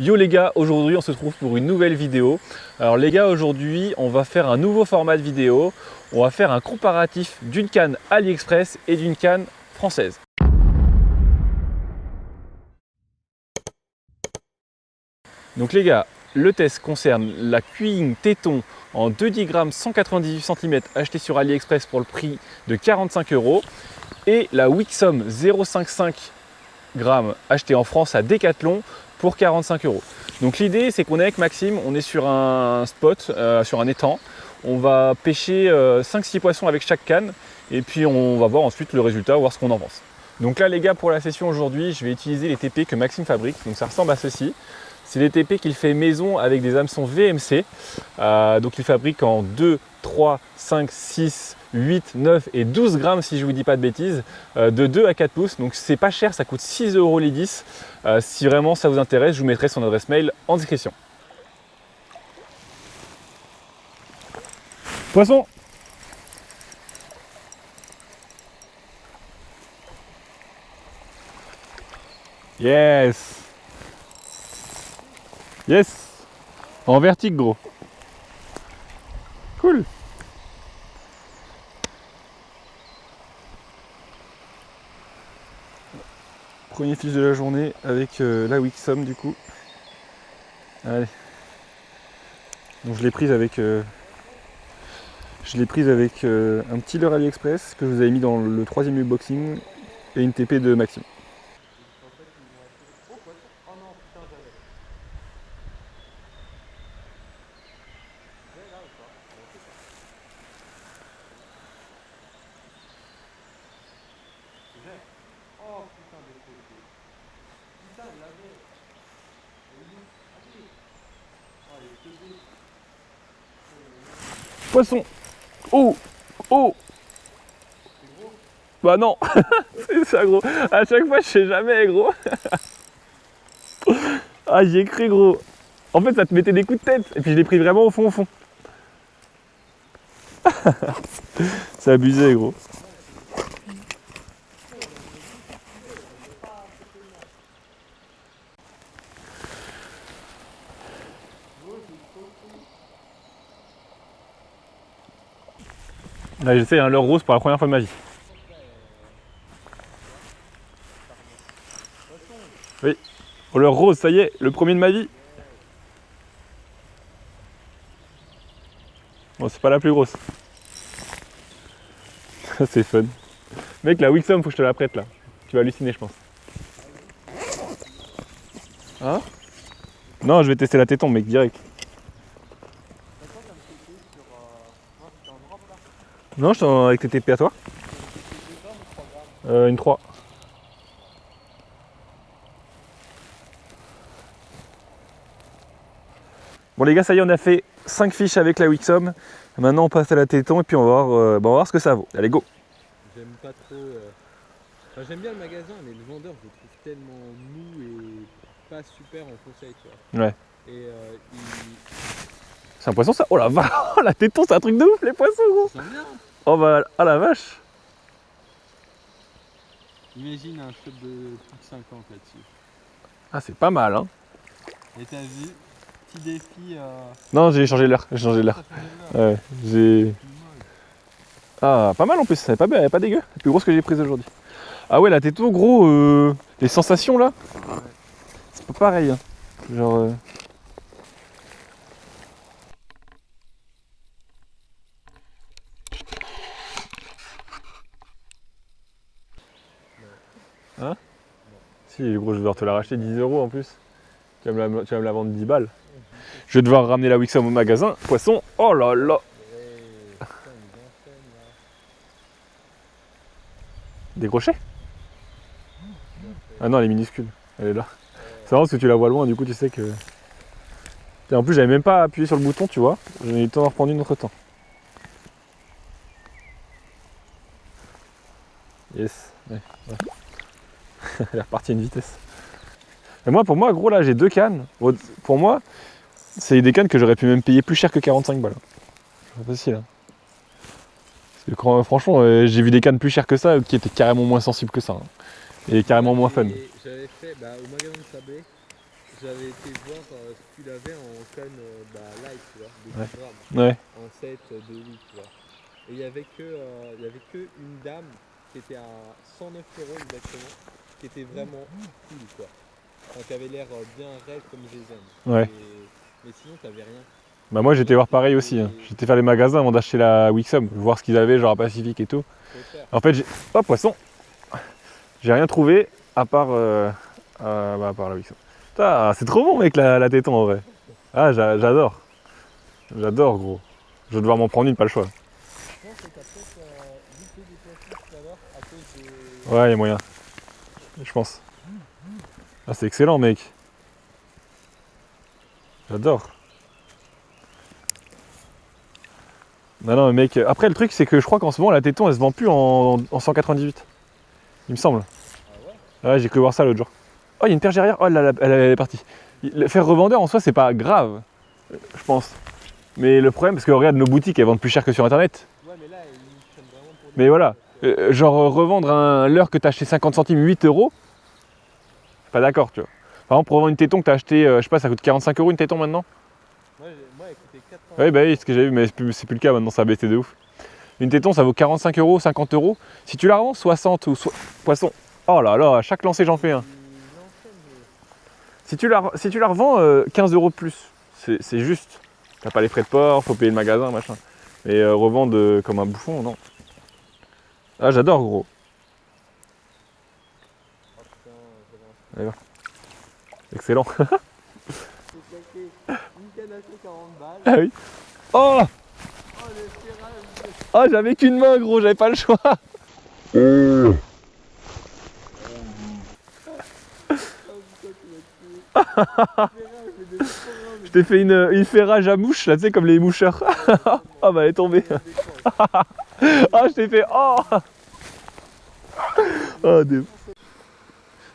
Yo les gars, aujourd'hui on se retrouve pour une nouvelle vidéo. Alors les gars, aujourd'hui on va faire un nouveau format de vidéo. On va faire un comparatif d'une canne AliExpress et d'une canne française. Donc les gars, le test concerne la Queen Téton en 210 grammes 198 cm achetée sur AliExpress pour le prix de 45 € et la Wixom 0,55 g achetée en France à Decathlon pour 45 €. Donc l'idée c'est qu'on est avec Maxime, on est sur un spot, sur un étang. On va pêcher 5-6 poissons avec chaque canne et puis on va voir ensuite le résultat, voir ce qu'on en pense. Donc là les gars, pour la session aujourd'hui, je vais utiliser les TP que Maxime fabrique. Donc ça ressemble à ceci. C'est des TP qu'il fait maison avec des hameçons VMC. Donc il fabrique en 2, 3, 5, 6, 8, 9 et 12 grammes si je ne vous dis pas de bêtises, de 2 à 4 pouces. Donc c'est pas cher, ça coûte 6 € les 10. Si vraiment ça vous intéresse, je vous mettrai son adresse mail en description. Poisson! Yes! Yes! En vertique gros. Cool! Premier fiche de la journée avec la Wixom du coup. Allez. Donc je l'ai prise avec un petit leurre AliExpress que je vous avais mis dans le 3e unboxing et une TP de Maxime. Poisson! Oh! Oh! Bah non! C'est ça gros! À chaque fois je sais jamais gros! Ah j'y ai cru gros! En fait ça te mettait des coups de tête et puis je l'ai pris vraiment au fond. C'est abusé gros! Là j'essaie un leurre rose pour la première fois de ma vie. Oui, au leurre rose, ça y est, le premier de ma vie. Bon, c'est pas la plus grosse. C'est fun. Mec, la Wixom, faut que je te la prête là. Tu vas halluciner, je pense. Hein? Non, je vais tester la téton, mec, direct. Non, je suis avec tes TP à toi. Une 3. Bon les gars, ça y est, on a fait 5 fiches avec la Wixom. Maintenant on passe à la téton et puis on va voir ce que ça vaut. Allez go! J'aime pas trop... Enfin, j'aime bien le magasin, mais le vendeur je le trouve tellement mou et pas super en conseil, tu vois. Ouais. Et C'est un poisson ça? Oh la vache! La téton, c'est un truc de ouf les poissons gros! ça sent bien. Oh bah, ah la vache! Imagine un shot de plus de 50 là-dessus. Ah c'est pas mal hein! Et t'as vu? Petit défi... Non, j'ai changé l'heure. Ouais, j'ai... Ah, pas mal en plus, c'est pas bien, pas dégueu. La plus grosse que j'ai prise aujourd'hui. Ah ouais, la téton, gros, les sensations là, Ouais. c'est pas pareil. Hein. Genre... Hein? Si, gros, je vais devoir te la racheter 10 € en plus. Tu vas me la vendre 10 balles. Je vais devoir ramener la Wixom au magasin. Poisson, oh là là! Des crochets? Ah non, elle est minuscule. Elle est là. C'est marrant parce que tu la vois loin, du coup tu sais que... Et en plus, j'avais même pas appuyé sur le bouton, tu vois. J'ai eu le temps d'en reprendre une autre temps. Yes. Ouais. Elle est repartie à une vitesse. Et moi, pour moi, gros, là, j'ai 2 cannes. Pour moi, c'est des cannes que j'aurais pu même payer plus cher que 45 balles. C'est facile. Hein. Franchement, j'ai vu des cannes plus chères que ça qui étaient carrément moins sensibles que ça. Hein. Et carrément moins fun. J'avais fait au magasin de Sablé, j'avais été voir si tu l'avais en canne light, tu vois, de 10 Ouais. grammes, Ouais. en 7 de 8, tu vois. Et il y avait que une dame qui était à 109 € exactement, qui était vraiment cool, quoi. Enfin, qui avait l'air bien raide comme je les aime. Ouais. Mais sinon, t'avais rien. Bah moi j'étais voir pareil aussi, hein. J'étais faire les magasins avant d'acheter la Wixom, voir ce qu'ils avaient, genre à Pacifique et tout. En fait, oh poisson, j'ai rien trouvé à part, à part la Wixom. Putain, c'est trop bon mec la téton en vrai. Ah j'adore. J'adore gros. Je vais devoir m'en prendre une, pas le choix. Je pense que t'as peut-être goûté des poissons tout à l'heure à cause de... Ouais, il y a moyen. Je pense. Ah c'est excellent mec. J'adore. Non mec, après le truc c'est que je crois qu'en ce moment la téton elle se vend plus en 198. Il me semble. Ah ouais? Ouais, j'ai cru voir ça l'autre jour. Oh, il y a une pergérière. Oh, elle est partie. Le faire revendeur en soi, c'est pas grave, je pense. Mais le problème, parce que regarde, nos boutiques, elles vendent plus cher que sur internet. Ouais, mais là, ils prennent vraiment pour Mais voilà, genre revendre un leurre que t'as acheté 50 centimes 8 €, je suis pas d'accord, tu vois. Par exemple, pour revendre une téton que t'as acheté, je sais pas, ça coûte 45 € une téton maintenant. Moi, elle coûtait 80. Ouais, bah oui, c'est ce que j'ai vu, mais c'est plus le cas maintenant, ça a baissé de ouf. Une téton, ça vaut 45 €, 50 €. Si tu la revends 60 ou poisson. Oh là là, à chaque lancé, j'en fais un. Si tu la revends 15 € de plus, c'est juste. T'as pas les frais de port, faut payer le magasin, machin. Mais revendre comme un bouffon, non. Ah, j'adore, gros. Oh putain, j'avais un... Excellent. J'ai claqué une canne à 140 balles. Ah oui. Oh, Oh, le ferrage. oh j'avais qu'une main, gros, j'avais pas le choix. Oh, putain, tu m'as tué. Ferrage, j'ai des Je t'ai fait une ferrage à mouche, là, tu sais, comme les moucheurs. Ah bah, elle est tombée. Ah, je t'ai fait. Oh, oh Dieu.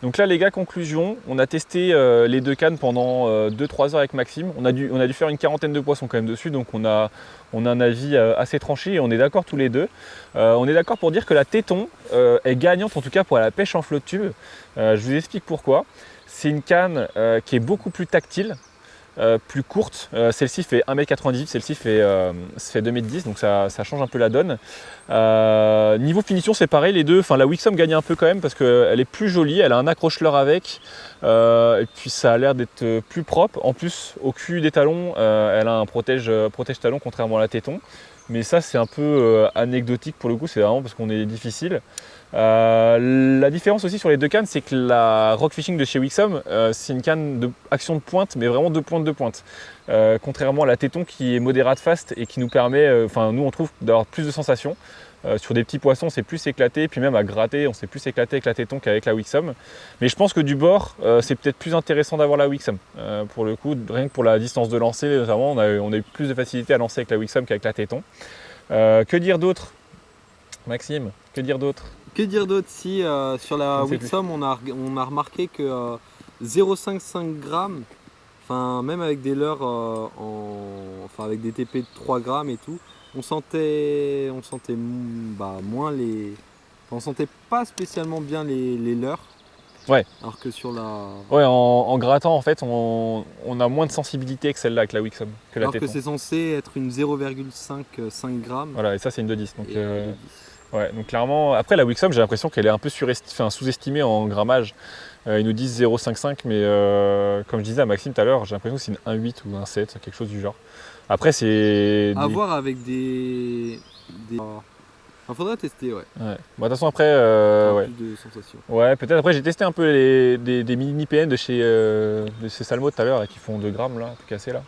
Donc là les gars, conclusion, on a testé les deux cannes pendant 2-3 heures avec Maxime. On a dû faire une quarantaine de poissons quand même dessus, donc on a un avis assez tranché et on est d'accord tous les deux. On est d'accord pour dire que la téton est gagnante en tout cas pour la pêche en flotte tube. Je vous explique pourquoi. C'est une canne qui est beaucoup plus tactile. Plus courte, celle-ci fait 1m98, celle-ci fait 2m10, donc ça change un peu la donne. Niveau finition c'est pareil, les deux, enfin la Wixom gagne un peu quand même parce qu'elle est plus jolie, elle a un accroche-leurre avec, et puis ça a l'air d'être plus propre. En plus au cul des talons, elle a un protège-talon contrairement à la téton. Mais ça c'est un peu anecdotique pour le coup, c'est vraiment parce qu'on est difficile. La différence aussi sur les deux cannes, c'est que la Rock Fishing de chez Wixom, c'est une canne de action de pointe, mais vraiment de pointe. Contrairement à la téton qui est moderate fast et qui nous permet, enfin nous on trouve d'avoir plus de sensations. Sur des petits poissons, c'est plus éclaté, puis même à gratter, on s'est plus éclaté avec la téton qu'avec la Wixom. Mais je pense que du bord, c'est peut-être plus intéressant d'avoir la Wixom. Pour le coup, rien que pour la distance de lancer, notamment, on a eu plus de facilité à lancer avec la Wixom qu'avec la téton. Que dire d'autre, Maxime? Que dire d'autre? Que dire d'autre si sur la Je ne sais Wixom on a remarqué que 0,55 grammes, enfin même avec des leurres enfin avec des TP de 3 grammes et tout, on sentait moins les. Enfin, on sentait pas spécialement bien les leurres. Ouais. Alors que sur la. Ouais, en grattant en fait, on a moins de sensibilité que celle-là avec la Wixom, que la Alors téton. que c'est censé être une 0,5 grammes. Voilà, et ça c'est une 2,10. Donc, Et ouais, donc clairement, après la Wixom, j'ai l'impression qu'elle est un peu sous-estimée en grammage. Ils nous disent 0,55, mais comme je disais à Maxime tout à l'heure, j'ai l'impression que c'est une 1,8 ou 1,7, quelque chose du genre. Après, c'est. à voir avec des. Enfin, faudrait tester, ouais. Ouais. Bon, de toute façon, après. Ouais. Plus de sensations. Ouais, peut-être. Après, j'ai testé un peu des mini PN de chez Salmo tout à l'heure, qui font 2 grammes, là, un peu cassé là.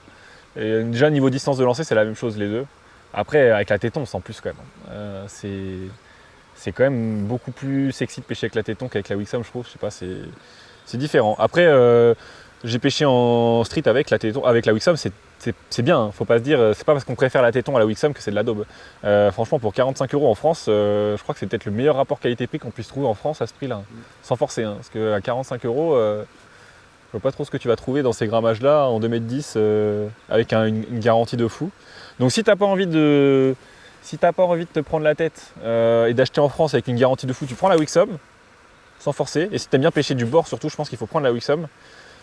Et déjà, niveau distance de lancer, c'est la même chose, les deux. Après, avec la téton, on sent plus quand même. C'est quand même beaucoup plus sexy de pêcher avec la téton qu'avec la Wixom, je trouve. Je sais pas, c'est différent. Après, j'ai pêché en street avec la téton, avec la Wixom, c'est bien. Hein. Faut pas se dire, c'est pas parce qu'on préfère la téton à la Wixom que c'est de la daube. Franchement, pour 45 € en France, je crois que c'est peut-être le meilleur rapport qualité-prix qu'on puisse trouver en France à ce prix-là. Sans forcer, hein, parce qu'à 45 €, je vois pas trop ce que tu vas trouver dans ces grammages-là en 2,10 m avec une garantie de fou. Donc si t'as pas envie de te prendre la tête et d'acheter en France avec une garantie de fou, tu prends la Wixom sans forcer. Et si t'aimes bien pêcher du bord, surtout, je pense qu'il faut prendre la Wixom.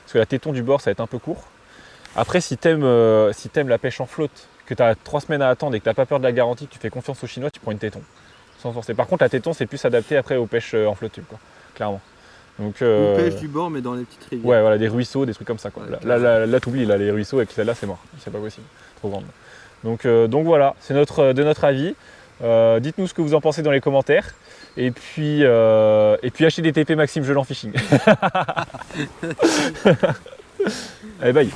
parce que la téton du bord ça va être un peu court. Après si t'aimes la pêche en flotte, que tu as 3 semaines à attendre et que tu n'as pas peur de la garantie, que tu fais confiance aux Chinois, tu prends une téton. Sans forcer. Par contre la téton c'est plus adapté après aux pêches en flotte tube, quoi, clairement. Donc, Ou pêche du bord mais dans les petites rivières. Ouais voilà, des ruisseaux, des trucs comme ça quoi. Ouais, Là t'oublies, là les ruisseaux avec celle-là c'est mort, c'est pas possible, trop grande. Donc voilà, c'est de notre avis. Dites-nous ce que vous en pensez dans les commentaires. Et puis achetez des TP Maxime Gelant Fishing. Allez bye.